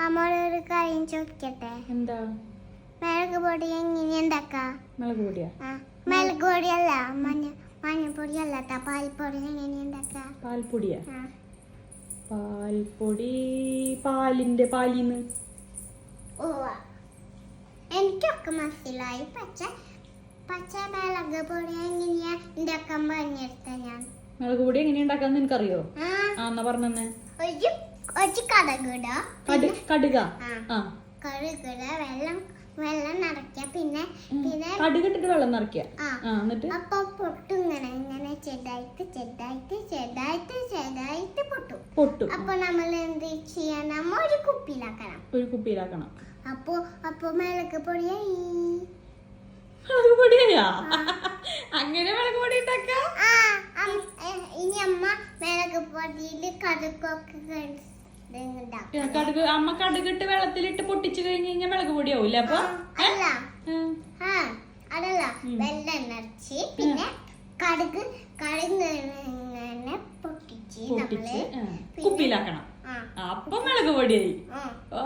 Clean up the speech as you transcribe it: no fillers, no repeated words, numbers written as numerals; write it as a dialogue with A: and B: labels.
A: അമ്മോടൊരു കാര്യം ചോദിക്കട്ടെ?
B: എന്താ?
A: മുളക് പൊടി എങ്ങനെ ഉണ്ടാക്കാ?
B: മുളക് പൊടിയാ?
A: മുളക് പൊടിയല്ല, മഞ്ഞപ്പൊടി അല്ലാത്ത പാൽപ്പൊടി എങ്ങനെ ഉണ്ടാക്കാ?
B: പാൽപ്പൊടിയാ? പാൽപ്പൊടി പാലിന്ന്.
A: ഓ, എനിക്കൊക്കെ മനസ്സിലായി. പച്ച മുളക് പൊടി എങ്ങനെയാ ഉണ്ടാക്കാൻ പറഞ്ഞെടുത്ത ഞാൻ.
B: മുളക് പൊടി എങ്ങനെയാ ഉണ്ടാക്കാന്ന് നിനക്കറിയോ? എന്നാ പറഞ്ഞെ. കടുക
A: വെള്ളം നിറയ്ക്ക. പിന്നെ
B: കടുകിട്ടിട്ട് വെള്ളം നിറയ്ക്ക. എന്നിട്ട്
A: അപ്പൊ പൊട്ടും. ഇങ്ങനെ ചെറുതായിട്ട് പൊട്ടും. അപ്പൊ നമ്മൾ എന്ത് ചെയ്യണം? ഒരു കുപ്പിയിലാക്കണം. അപ്പൊ മുളക് പൊടിയായി.
B: മുളക് പൊടിയാ? അങ്ങനെ മുളക് പൊടി ഉണ്ടാക്കാ?
A: ഇനി അമ്മ മുളക് പൊടിയില് കടുകൊക്കെ
B: അമ്മ കടുകിട്ട് വെള്ളത്തിലിട്ട് പൊട്ടിച്ചു കഴിഞ്ഞ് കഴിഞ്ഞാൽ മുളക് പൊടിയാവൂല്ലേ? അപ്പൊ
A: അതല്ല, വെള്ളം നിറച്ച് പിന്നെ കടുക് ഇങ്ങനെ പൊട്ടിച്ച്
B: കുപ്പിയിലാക്കണം. അപ്പൊ മുളക് പൊടിയായി. ഓ